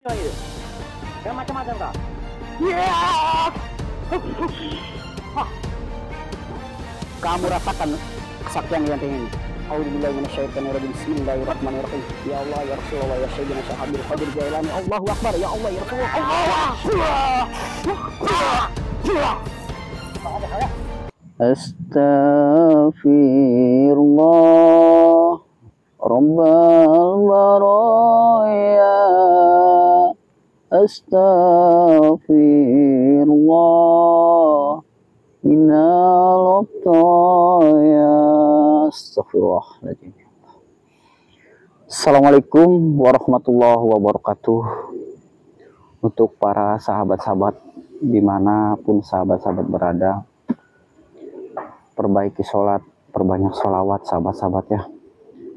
Itu. Yang macam-macam kak. Yeah! Hah. Kamu rasakan kesaktian yang tinggi. Auzubillahi minasyaitonirrajim. Bismillahirrahmanirrahim. Ya Allah ya Rasulullah ya Sayyidina Syahabil Qadir Jailani. Allahu Akbar ya Allah ya Rasulullah. Astaghfirullah Rabbal baraya. Astaghfirullah minal ya. Astaghfirullahaladzim. Assalamualaikum warahmatullahi wabarakatuh. Untuk para sahabat-sahabat dimanapun sahabat-sahabat berada, perbaiki sholat, perbanyak sholawat sahabat-sahabat ya,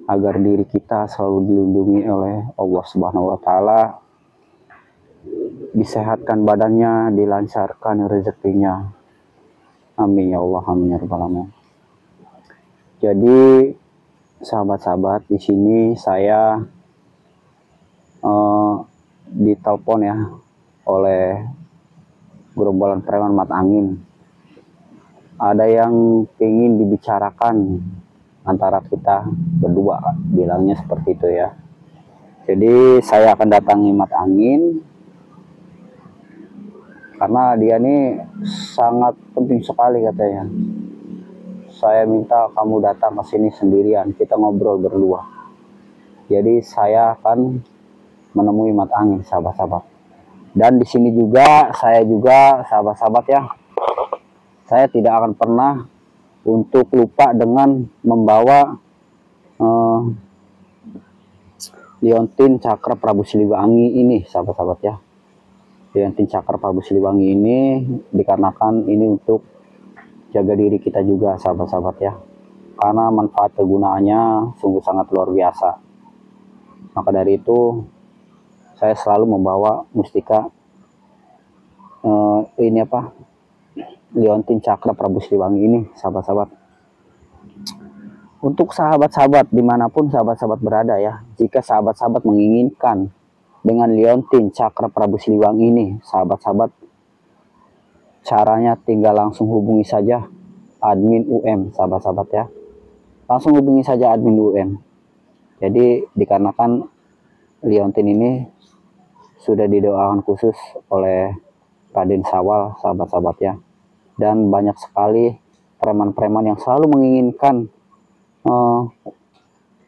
agar diri kita selalu dilindungi oleh Allah Subhanahu wa Ta'ala, disehatkan badannya, dilancarkan rezekinya. Amin ya Allah, amin ya rabbal alamin. Jadi sahabat-sahabat, di sini saya ditelepon ya oleh gerombolan preman mat angin. Ada yang ingin dibicarakan antara kita berdua, bilangnya seperti itu ya. Jadi saya akan datangi mat angin karena dia ini sangat penting sekali katanya. Saya minta kamu datang ke sini sendirian, kita ngobrol berdua. Jadi saya akan menemui mat angin sahabat-sahabat. Dan di sini juga saya juga sahabat-sahabat ya, saya tidak akan pernah untuk lupa dengan membawa liontin cakra Prabu Siliwangi ini sahabat-sahabat ya. Liontin cakra Prabu Siliwangi ini dikarenakan ini untuk jaga diri kita juga sahabat-sahabat ya, karena manfaat kegunaannya sungguh sangat luar biasa. Maka dari itu saya selalu membawa mustika ini apa, liontin cakra Prabu Siliwangi ini sahabat-sahabat. Untuk sahabat-sahabat dimanapun sahabat-sahabat berada ya, jika sahabat-sahabat menginginkan dengan liontin cakra Prabu Siliwangi ini sahabat-sahabat, caranya tinggal langsung hubungi saja admin UM sahabat-sahabat ya, langsung hubungi saja admin UM. Jadi dikarenakan liontin ini sudah didoakan khusus oleh Raden Sawal sahabat-sahabat ya, dan banyak sekali preman-preman yang selalu menginginkan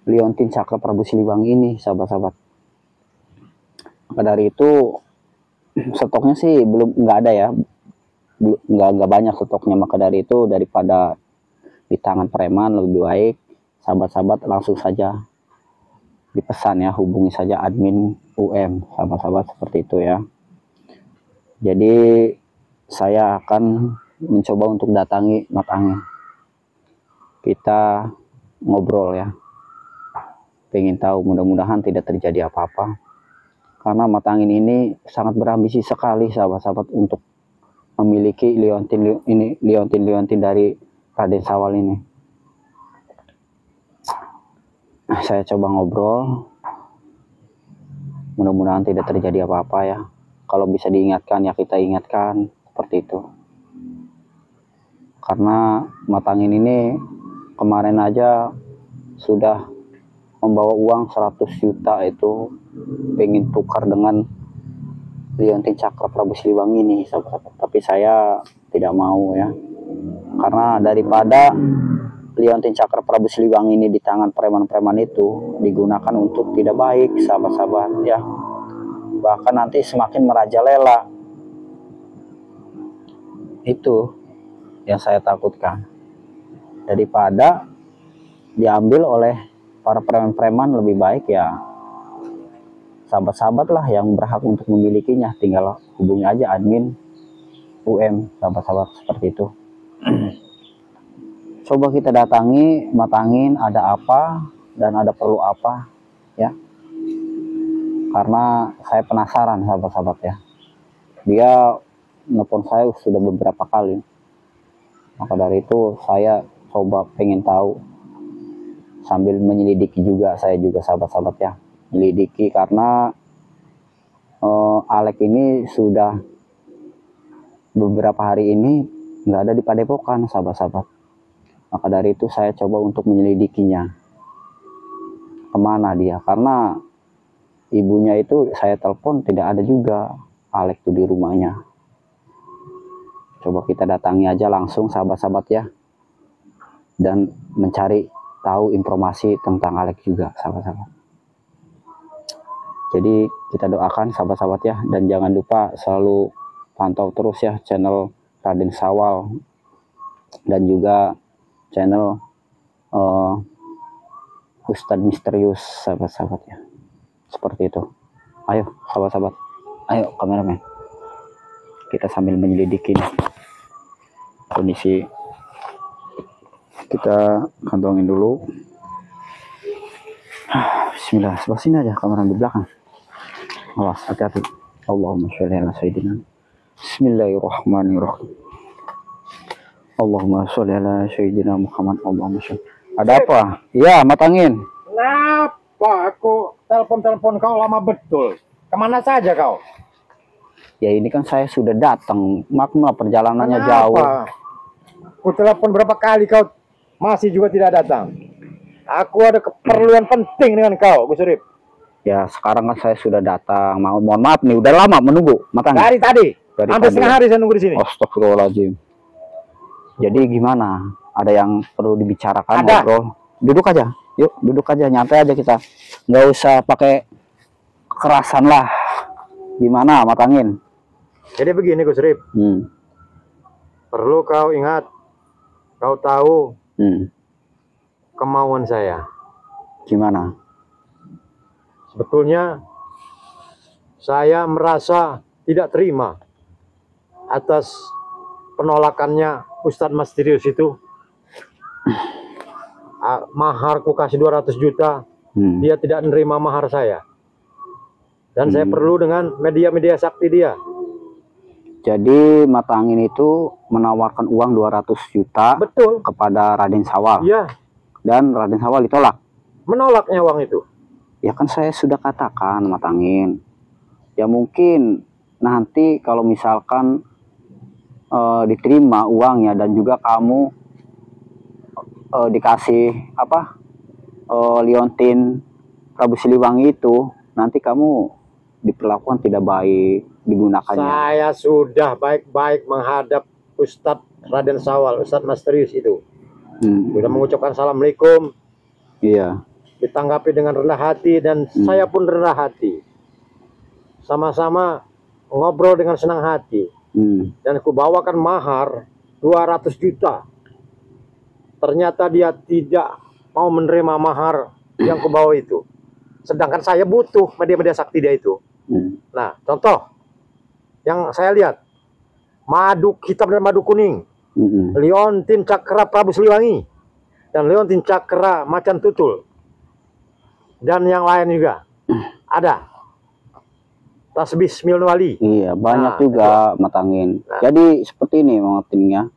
liontin cakra Prabu Siliwangi ini sahabat-sahabat. Maka dari itu stoknya sih nggak ada ya, nggak banyak stoknya. Maka dari itu daripada di tangan preman, lebih baik sahabat-sahabat langsung saja dipesan ya, hubungi saja admin UM sahabat-sahabat, seperti itu ya. Jadi saya akan mencoba untuk datangi mat angin, kita ngobrol ya, pengen tahu, mudah-mudahan tidak terjadi apa-apa, karena mat angin ini sangat berambisi sekali sahabat-sahabat untuk memiliki liontin dari Raden Sawal ini. Saya coba ngobrol, mudah-mudahan tidak terjadi apa-apa ya. Kalau bisa diingatkan ya kita ingatkan, seperti itu. Karena mat angin ini kemarin aja sudah membawa uang 100 juta itu, pengen tukar dengan liontin cakra Prabu Siliwangi ini sahabat-sahabat. Tapi saya tidak mau ya, karena daripada liontin cakra Prabu Siliwangi ini di tangan preman-preman itu digunakan untuk tidak baik sahabat-sahabat ya, bahkan nanti semakin merajalela. Itu yang saya takutkan. Daripada diambil oleh para preman-preman, lebih baik ya sahabat-sahabat lah yang berhak untuk memilikinya, tinggal hubungi aja admin UM sahabat-sahabat, seperti itu. Coba kita datangi mat angin, ada apa dan ada perlu apa ya, karena saya penasaran sahabat-sahabat ya. Dia nelfon saya sudah beberapa kali, maka dari itu saya coba pengen tahu sambil menyelidiki juga, saya juga sahabat-sahabat ya, menyelidiki karena Alek ini sudah beberapa hari ini nggak ada di Padepokan, sahabat-sahabat. Maka dari itu saya coba untuk menyelidikinya. Kemana dia? Karena ibunya itu saya telepon tidak ada juga Alek tuh di rumahnya. Coba kita datangi aja langsung, sahabat-sahabat ya. Dan mencari tahu informasi tentang Alek juga, sahabat-sahabat. Jadi kita doakan sahabat-sahabat ya, dan jangan lupa selalu pantau terus ya channel Raden Sawal dan juga channel Ustadz Misterius, sahabat-sahabat ya. Seperti itu. Ayo sahabat-sahabat, ayo kameramen, kita sambil menyelidiki kondisi. Kita kantongin dulu. Bismillah, sebelah sini aja, kamera di belakang. Awas, hati-hati. Allahumma sholli ala sayyidina. Bismillahirrahmanirrahim. Allahumma sholli ala sayyidina Muhammad. Allahumma sholli. Ada apa? Iya, matangin. Kenapa aku telepon kau lama betul? Kemana saja kau? Ya ini kan saya sudah datang, makna perjalanannya jauh. Aku telepon berapa kali kau masih juga tidak datang. Aku ada keperluan penting dengan kau, Gus Urip. Ya sekarang kan saya sudah datang. Mohon maaf nih, udah lama menunggu matangin. Dari tadi. Hampir setengah hari saya nunggu di sini. Astagfirullahaladzim. Jadi gimana? Ada yang perlu dibicarakan, ada. Ngobrol? Duduk aja. Yuk, duduk aja, nyantai aja kita. Nggak usah pakai kekerasan lah. Gimana matangin? Jadi begini Gus Rip. Perlu kau ingat, kau tahu kemauan saya. Gimana? Sebetulnya saya merasa tidak terima atas penolakannya Ustadz Misterius itu. Maharku kasih 200 juta, dia tidak menerima mahar saya. Dan saya perlu dengan media-media sakti dia. Jadi mata angin itu menawarkan uang 200 juta. Betul. Kepada Raden Sawal. Iya. Dan Raden Sawal ditolak. Menolaknya uang itu. Ya kan saya sudah katakan mata angin. Ya mungkin nanti kalau misalkan diterima uangnya dan juga kamu dikasih apa liontin Prabu Siliwangi itu, nanti kamu diperlakukan tidak baik, digunakannya. Saya sudah baik-baik menghadap Ustadz Raden Sawal, Ustadz Misterius itu. Sudah mengucapkan assalamualaikum. Iya. Ditanggapi dengan rendah hati dan saya pun rendah hati. Sama-sama ngobrol dengan senang hati. Dan aku bawakan mahar 200 juta. Ternyata dia tidak mau menerima mahar yang kubawa itu. Sedangkan saya butuh media-media sakti dia itu. Nah, contoh yang saya lihat, madu hitam dan madu kuning, liontin cakra Prabu Siliwangi, dan liontin cakra macan tutul, dan yang lain juga ada. Tasbih Sembilan Wali. Iya, banyak juga matangin. Jadi seperti ini mengertinya.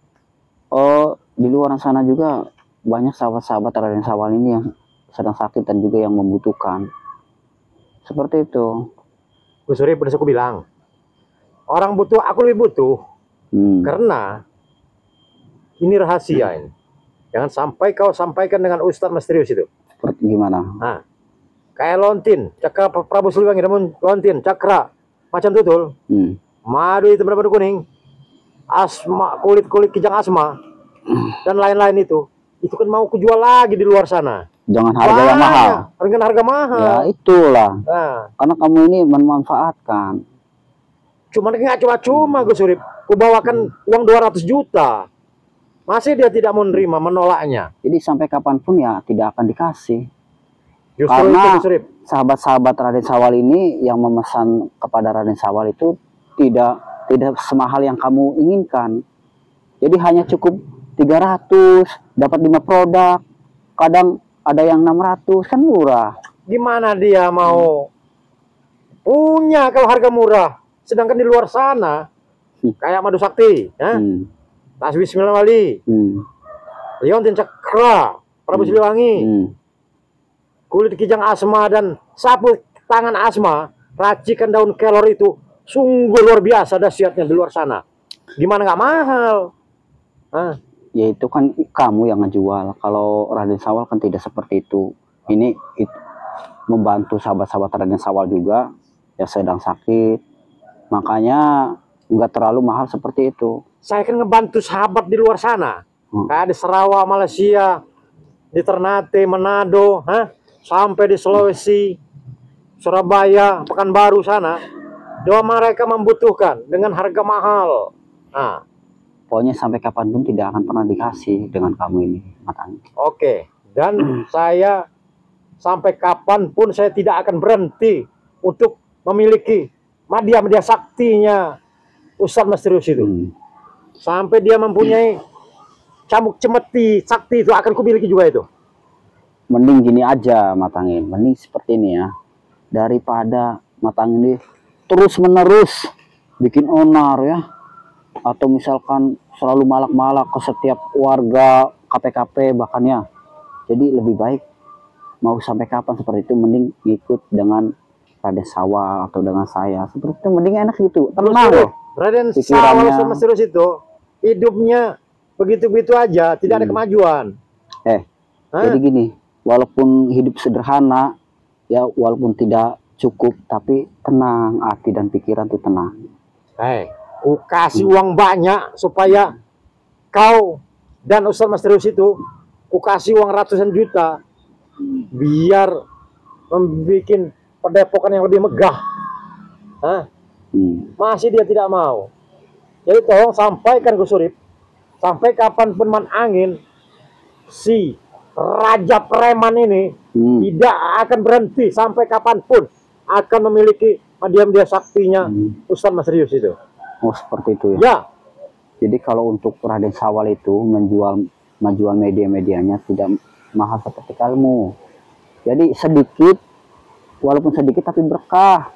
Di luar sana juga banyak sahabat-sahabat Raden Sawal ini yang sedang sakit dan juga yang membutuhkan. Seperti itu. Gus Urip, udah aku bilang, orang butuh, aku lebih butuh. Karena ini rahasia ini. Jangan sampai kau sampaikan dengan Ustadz Misterius itu. Seperti gimana? Nah, kayak lontin, cakra Prabu Siliwangi, namun lontin, cakra, macan tutul, madu hitam dan madu kuning, asma, kulit kijang asma, dan lain-lain itu kan mau kujual lagi di luar sana. Jangan harga yang mahal. Dengan harga mahal. Ya itulah. Nah, karena kamu ini memanfaatkan. Cuman nggak cuma-cuma Gus Urip, ku bawakan uang 200 juta. Masih dia tidak menerima, menolaknya. Jadi sampai kapanpun ya tidak akan dikasih. Justru karena itu, sahabat-sahabat Raden Sawal ini yang memesan kepada Raden Sawal itu tidak semahal yang kamu inginkan. Jadi hanya cukup 300, dapat 5 produk. Kadang ada yang 600, kan murah. Gimana dia mau punya kalau harga murah? Sedangkan di luar sana kayak madu sakti, ya? Tasbih Sembilan Wali, liontin cakra Prabu Siliwangi, kulit kijang asma dan sapu tangan asma, racikan daun kelor itu Sungguh luar biasa dahsyatnya di luar sana. Gimana nggak mahal? Hah? Ya itu kan kamu yang ngejual. Kalau Raden Sawal kan tidak seperti itu. Ini membantu sahabat-sahabat Raden Sawal juga ya sedang sakit. Makanya nggak terlalu mahal seperti itu. Saya kan ngebantu sahabat di luar sana. Kayak di Sarawak, Malaysia, di Ternate, Manado, sampai di Sulawesi, Surabaya, Pekanbaru sana. Doa mereka membutuhkan dengan harga mahal. Nah, pokoknya sampai kapanpun tidak akan pernah dikasih dengan kamu ini, Matang. Oke, dan saya sampai kapanpun saya tidak akan berhenti untuk memiliki media saktinya Ustadz misterius itu. Sampai dia mempunyai cambuk cemeti sakti itu akan kumiliki juga itu. Mending gini aja, Matangin. Mending seperti ini ya. Daripada Matangin ini terus menerus bikin onar ya, atau misalkan selalu malak-malak ke setiap warga KPKP bahkan ya. Jadi lebih baik mau sampai kapan seperti itu, mending ikut dengan Raden Sawal atau dengan saya seperti itu, mending enak gitu, tenang loh. Raden Sawal misterius itu hidupnya begitu-begitu aja, tidak ada kemajuan. Jadi gini, walaupun hidup sederhana ya, walaupun tidak cukup, tapi tenang, hati dan pikiran tuh tenang. Ku kasih uang banyak supaya kau dan Ustadz misterius itu, ku kasih uang ratusan juta biar membuat padepokan yang lebih megah. Masih dia tidak mau. Jadi tolong sampaikan Gus Surip, sampai kapanpun man angin si Raja Preman ini tidak akan berhenti sampai kapanpun akan memiliki media saktinya Ustadz misterius itu. Oh seperti itu ya? Ya. Jadi kalau untuk Raden Sawal itu menjual media-medianya tidak mahal seperti kamu. Jadi sedikit, walaupun sedikit tapi berkah,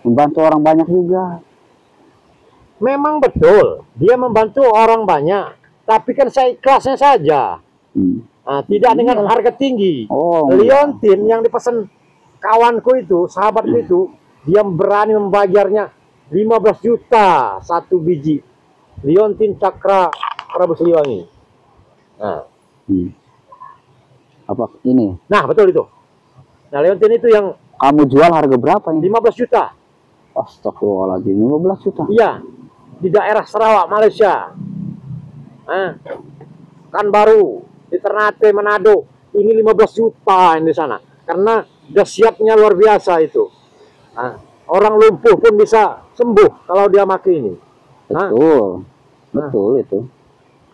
membantu orang banyak juga. Memang betul, dia membantu orang banyak, tapi kan saya ikhlasnya saja. Tidak dengan harga tinggi. Liontin yang dipesan kawanku itu, sahabatku itu, dia berani membayarnya 15 juta satu biji Liontin Cakra Prabu Siliwangi. Apa ini? Nah betul itu. Nah Liontin itu yang kamu jual harga berapa ini? 15 juta. Astagfirullahaladzim, 15 juta? Iya, di daerah Sarawak, Malaysia. Kan baru di Ternate, Manado. Ini 15 juta di sana. Karena dahsyatnya luar biasa itu. Orang lumpuh pun bisa sembuh kalau dia pakai ini. Betul, betul itu.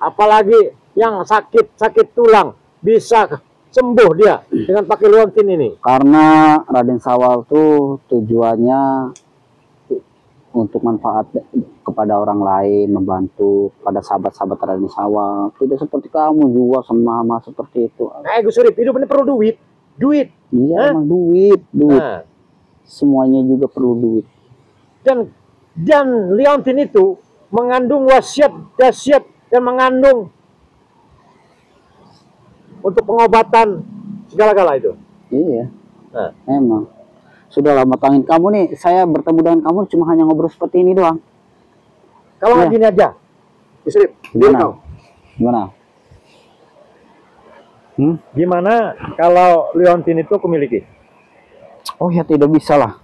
Apalagi yang sakit tulang bisa sembuh dia dengan pakai Liontin ini. Karena Raden Sawal tuh tujuannya untuk manfaat kepada orang lain, membantu pada sahabat-sahabat Raden Sawal. Tidak seperti kamu jual sama seperti itu. Gus Surip, hidup ini perlu duit. Iya, emang duit. Semuanya juga perlu duit. Dan Liontin itu mengandung wasiat dahsyat dan mengandung untuk pengobatan segala-gala itu. Iya. Emang. Sudah lama tangin kamu nih, saya bertemu dengan kamu cuma hanya ngobrol seperti ini doang. Kalau nggak gini aja, Gus Surip, gimana? Gimana kalau Liontin itu aku miliki? Oh ya tidak bisa lah.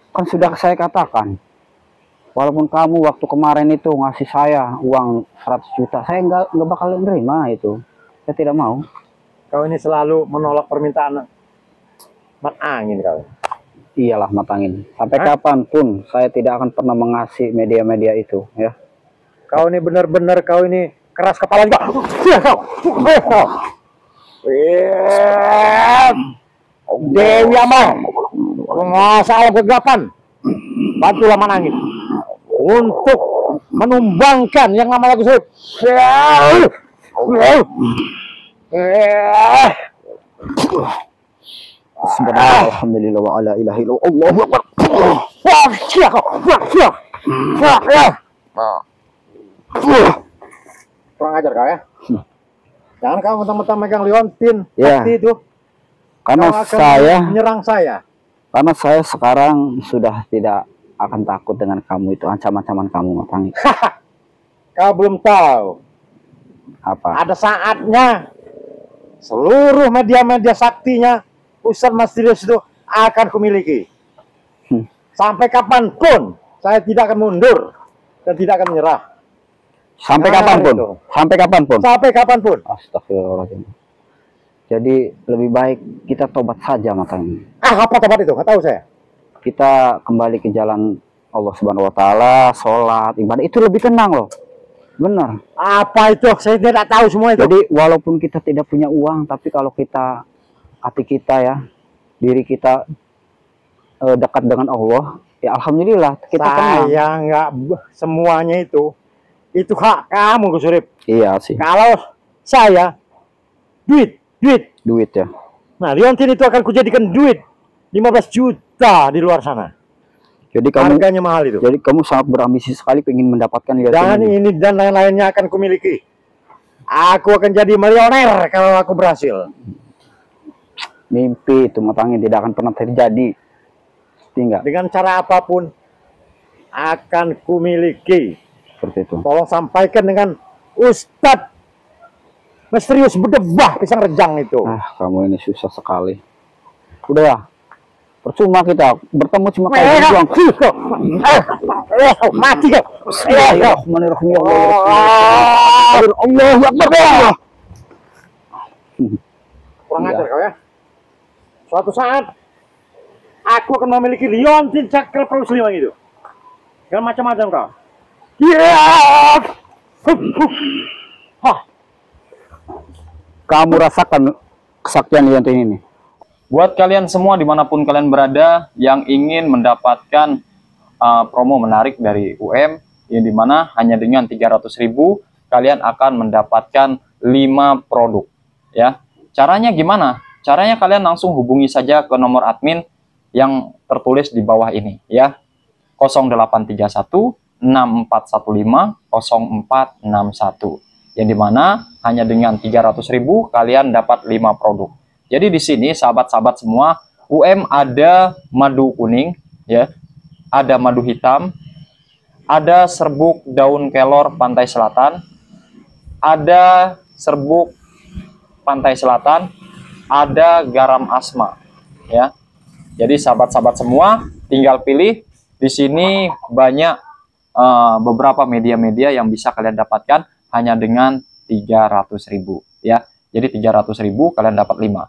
Kan sudah saya katakan. Walaupun kamu waktu kemarin itu ngasih saya uang 100 juta, saya nggak bakal nerima itu. Saya tidak mau. Kau ini selalu menolak permintaan mat angin kau. Iyalah mat angin. Sampai kapanpun saya tidak akan pernah mengasih media-media itu, ya. Kau ini benar-benar kau ini keras kepala juga. Dewi Amal, penguasa kegelapan, bantulah Manangin untuk menumbangkan yang namanya Gus Surip. Alhamdulillah wa ala ilaha illallah. Kurang ajar kau ya. Jangan kamu mentang-mentang megang Liontin itu. Karena saya menyerang saya. Karena saya sekarang sudah tidak akan takut dengan kamu itu, ancaman-ancaman kamu, Matangi. Kau belum tahu. Apa? Ada saatnya seluruh media-media saktinya Ustadz Misterius itu akan kumiliki. Sampai kapanpun saya tidak akan mundur dan tidak akan menyerah. Sampai Nah, kapanpun? itu. Sampai kapanpun? Sampai kapanpun. Astagfirullahaladzim. Jadi lebih baik kita tobat saja, Matangi. Apa tobat itu? Nggak tahu saya. Kita kembali ke jalan Allah Subhanahu Wa Taala, sholat, ibadah, itu lebih tenang loh. Benar. Apa itu? Saya tidak tahu semua itu. Jadi walaupun kita tidak punya uang, tapi kalau kita, hati kita ya, diri kita dekat dengan Allah, ya alhamdulillah kita tenang. Saya nggak semuanya itu hak kamu, Gus Urip. Iya sih. Kalau saya duit ya. Nah, liontin itu akan kujadikan duit 15 juta di luar sana. Jadi kamu, harganya mahal itu. Jadi kamu sangat berambisi sekali ingin mendapatkan liontin Dan ini dan lain-lainnya akan kumiliki. Aku akan jadi milioner kalau aku berhasil. Mimpi itu, Matangi, tidak akan pernah terjadi. Tinggal. Dengan cara apapun akan kumiliki. Seperti itu. Tolong sampaikan dengan Ustadz Misterius Bedebah Pisang Rejang itu. Kamu ini susah sekali. Udah ya. Percuma kita bertemu cuma kayak berjuang. Mati kau. Bismillahirrahmanirrahim. Allahu Akbar. Kurang ajar kau ya. Suatu saat aku akan memiliki liontin cakra Prabu Siliwangi itu. Dengan macam-macam kau. Kamu rasakan kesaktian liontin ini. Buat kalian semua dimanapun kalian berada yang ingin mendapatkan promo menarik dari UM, yang dimana hanya dengan 300.000 kalian akan mendapatkan 5 produk. Ya, caranya gimana? Caranya kalian langsung hubungi saja ke nomor admin yang tertulis di bawah ini, ya. 0831 6415 0461. Yang dimana hanya dengan 300.000 kalian dapat 5 produk. Jadi di sini sahabat-sahabat semua, UM ada madu kuning, ya, ada madu hitam, ada serbuk daun kelor pantai selatan, ada serbuk pantai selatan, ada garam asma, ya. Jadi sahabat-sahabat semua tinggal pilih. Di sini banyak beberapa media-media yang bisa kalian dapatkan hanya dengan 300.000, ya. Jadi 300.000 kalian dapat 5.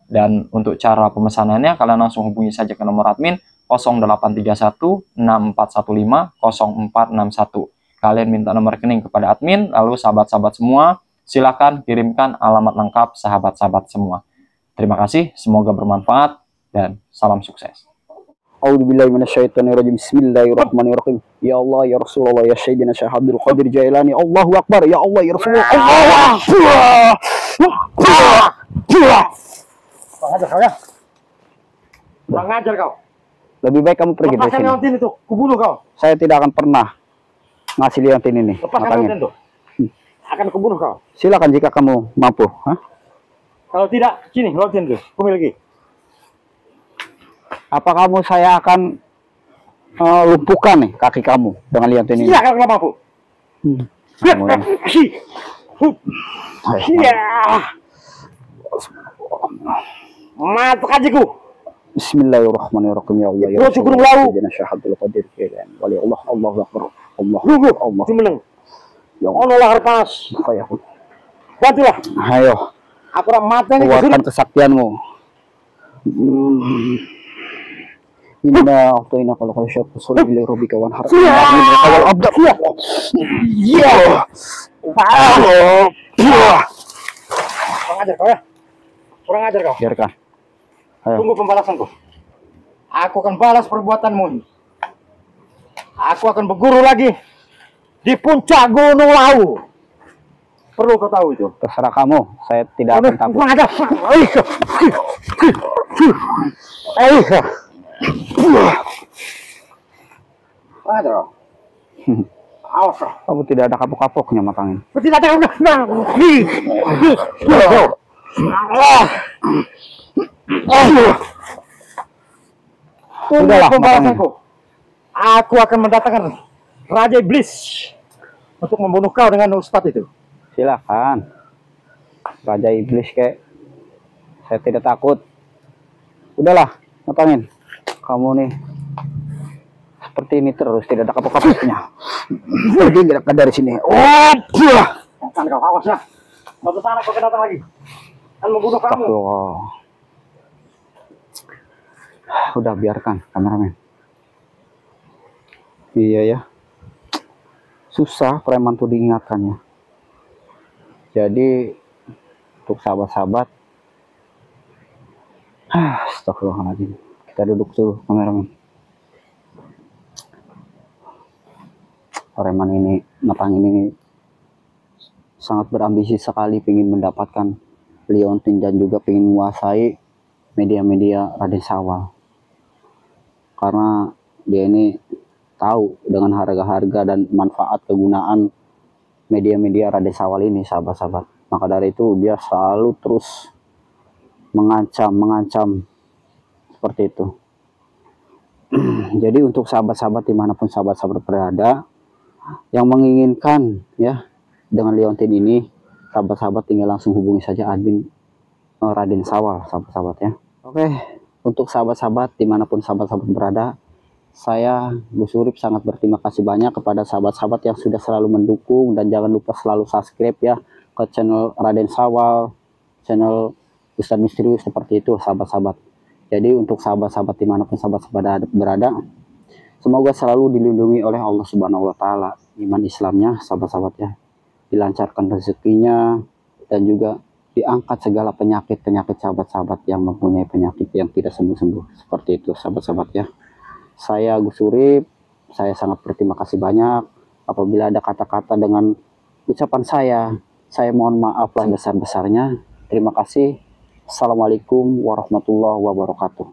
Dan untuk cara pemesanannya kalian langsung hubungi saja ke nomor admin 0831 6415 0461. Kalian minta nomor rekening kepada admin, lalu sahabat-sahabat semua silakan kirimkan alamat lengkap sahabat-sahabat semua. Terima kasih, semoga bermanfaat dan salam sukses. A'udzubillahi minasyaitonirrajim. Bismillahirrahmanirrahim. Ya Allah, ya Rasulullah, ya Sayyidina Syekh Abdul Qadir Jailani. Allahu Akbar. Ya Allah, ya Rasulullah. Kurang ajar kau ya. Kurang ajar kau. Lebih baik kamu pergi dari Lepaskan sini. liontin itu, kubunuh kau. Saya tidak akan pernah ngasih liontin ini. Lepaskan Matangin. liontin itu. Akan kubunuh kau. Silakan jika kamu mampu. Kalau tidak, sini liontin itu, kumiliki. Apa kamu saya akan lumpuhkan nih kaki kamu dengan liontin ini? Silakan kalau mampu. Kamu ini. Mati kajiku. Bismillahirrahmanirrahim. Ya Allah, ya Itu gunung lawu. Sayyidina Syekh Abdul Qadir Jailani. Wali Allah, Allahu Akbar. Allah, Tunggu, Allah. Jumeneng. Ya Allah. Ono lahar panas. Kayak Bantulah. ayo, Aku orang mati ini keluarkan kesulit. kesaktianmu. Inna a'tayna kalau kau syaitu sulit li rabbika wanhar. Kalau abda. Ya. Kurang ajar kau ya. Kurang ajar kau. Biarkan. Ayo. Tunggu pembalasanku. Aku akan balas perbuatanmu ini. Aku akan berguru lagi di puncak Gunung Lawu. Perlu kau tahu itu. Terserah kamu, saya tidak akan takut. Kurang ajar. Kurang ajar kau. Awas kau. Kamu tidak ada kapok-kapoknya, Matangin. Tidak ada Sudahlah, pembalasanku. aku akan mendatangkan Raja Iblis untuk membunuh kau dengan Ustadz itu. Silakan. Raja Iblis kek. Saya tidak takut. Udahlah, matangin. Kamu nih seperti ini terus, tidak ada kapok-kapoknya. Pergi gerakan dari sini. Oh, Jangan kau awas ya. Suatu saat kau akan datang lagi. Dan membunuh kamu. astagfirullah. Udah biarkan kameramen. Iya ya. Susah preman tuh diingatkannya. Jadi untuk sahabat-sahabat, astagfirullahaladzim. Kita duduk dulu kameramen. Preman ini, matang ini sangat berambisi sekali, ingin mendapatkan liontin dan juga ingin menguasai media-media Raden Sawal. Karena dia ini tahu dengan harga-harga dan manfaat kegunaan media-media Raden Sawal ini, sahabat-sahabat. Maka dari itu dia selalu terus mengancam seperti itu. Jadi untuk sahabat-sahabat dimanapun sahabat-sahabat berada yang menginginkan ya dengan liontin ini, sahabat-sahabat tinggal langsung hubungi saja admin Raden Sawal, sahabat-sahabat ya. Oke, untuk sahabat-sahabat dimanapun sahabat-sahabat berada, saya Gus Urip sangat berterima kasih banyak kepada sahabat-sahabat yang sudah selalu mendukung, dan jangan lupa selalu subscribe ya ke channel Raden Sawal, channel Ustadz Misterius, seperti itu sahabat-sahabat. Jadi untuk sahabat-sahabat dimanapun sahabat-sahabat berada, semoga selalu dilindungi oleh Allah Subhanahu wa Ta'ala, iman Islamnya, sahabat-sahabat ya, dilancarkan rezekinya, dan juga diangkat segala penyakit-penyakit sahabat-sahabat yang mempunyai penyakit yang tidak sembuh-sembuh. Seperti itu sahabat-sahabat ya. Saya Gus Urip, saya sangat berterima kasih banyak. Apabila ada kata-kata dengan ucapan saya mohon maaf lah besar-besarnya. Terima kasih. Assalamualaikum warahmatullahi wabarakatuh.